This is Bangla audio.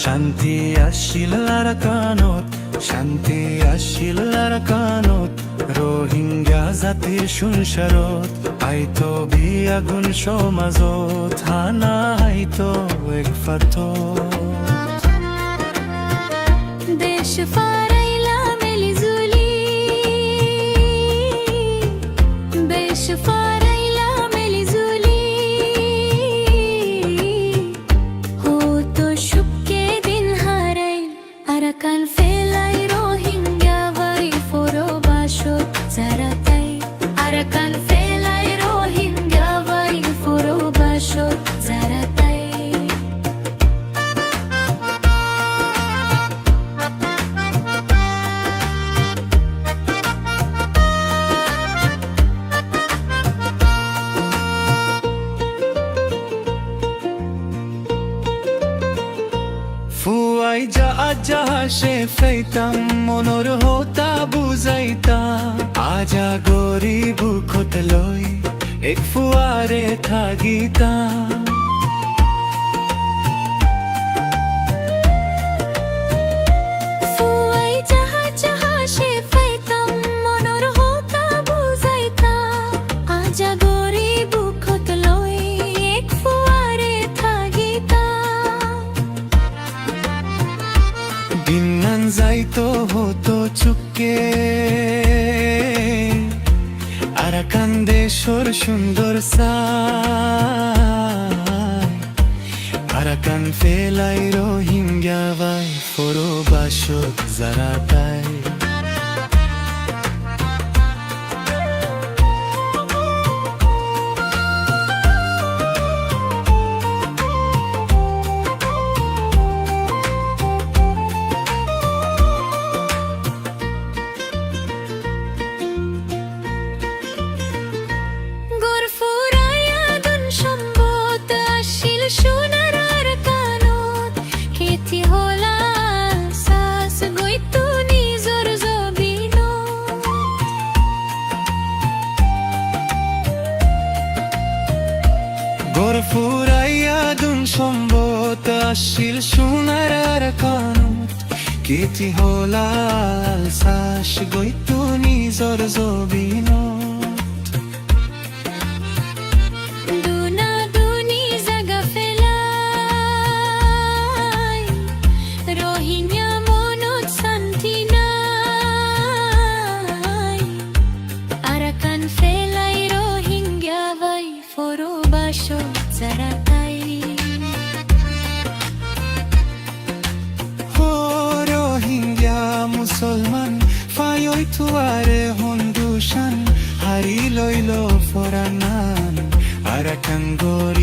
শান্তি আসিল আরাকানত, শান্তি আসিল আরাকানত, রোহিঙ্গা জাতিৰ সংসাৰত আইতো বিয়াগুণ সমাজত হানা আইতো এক ফাটত দেশ ফারাইলা মেলিজুলি, দেশ ফারাইলা মেলিজুলি, হতো সুখে দিন হারাই আরাকান ফেলাই রোহিঙ্গা বাড়ি ফোরো বাসত যারা তাই আরাকান ফেলাই রোহিঙ্গা বাড়ি ফোরো বাসত যারা তাই ফুয়াই যা আজা সে ফেইতাম মনৰ হতা বুজাইতা আজা গরিব বুকত লৈ এক ফুয়ারে থাকিতা ফুয়াই যাহা যাহা সে ফাইতাম মনৰ হতা বুজাইতা আজা গরিব বুকত লৈ এক ফুয়ারে থাকিতা দিনান যাইতো হতো চুপকে আরাকান দেশর সুন্দর সাই আরাকান ফেলাই রোহিঙ্গা বাই ফোরো বাসত যারা তাই সোনার আরাকানত খেতি হলাল সাস গইতো নিজর জবিনত গোর ফুরাইয়া দুন সম্বত আসিল সোনার আরাকানত কেতি হলাল সাস গইতো নিজর জবিনত রোহিঙ্গা মনত শান্তি নাই আরাকান ফেলাই রোহিঙ্গা বাই ফোরো বাসত যারা তাই রোহিঙ্গা মুসলমান ফায়ই তুয়ারে হন্দুশান হারি লইল ফরানান আরাকান গোর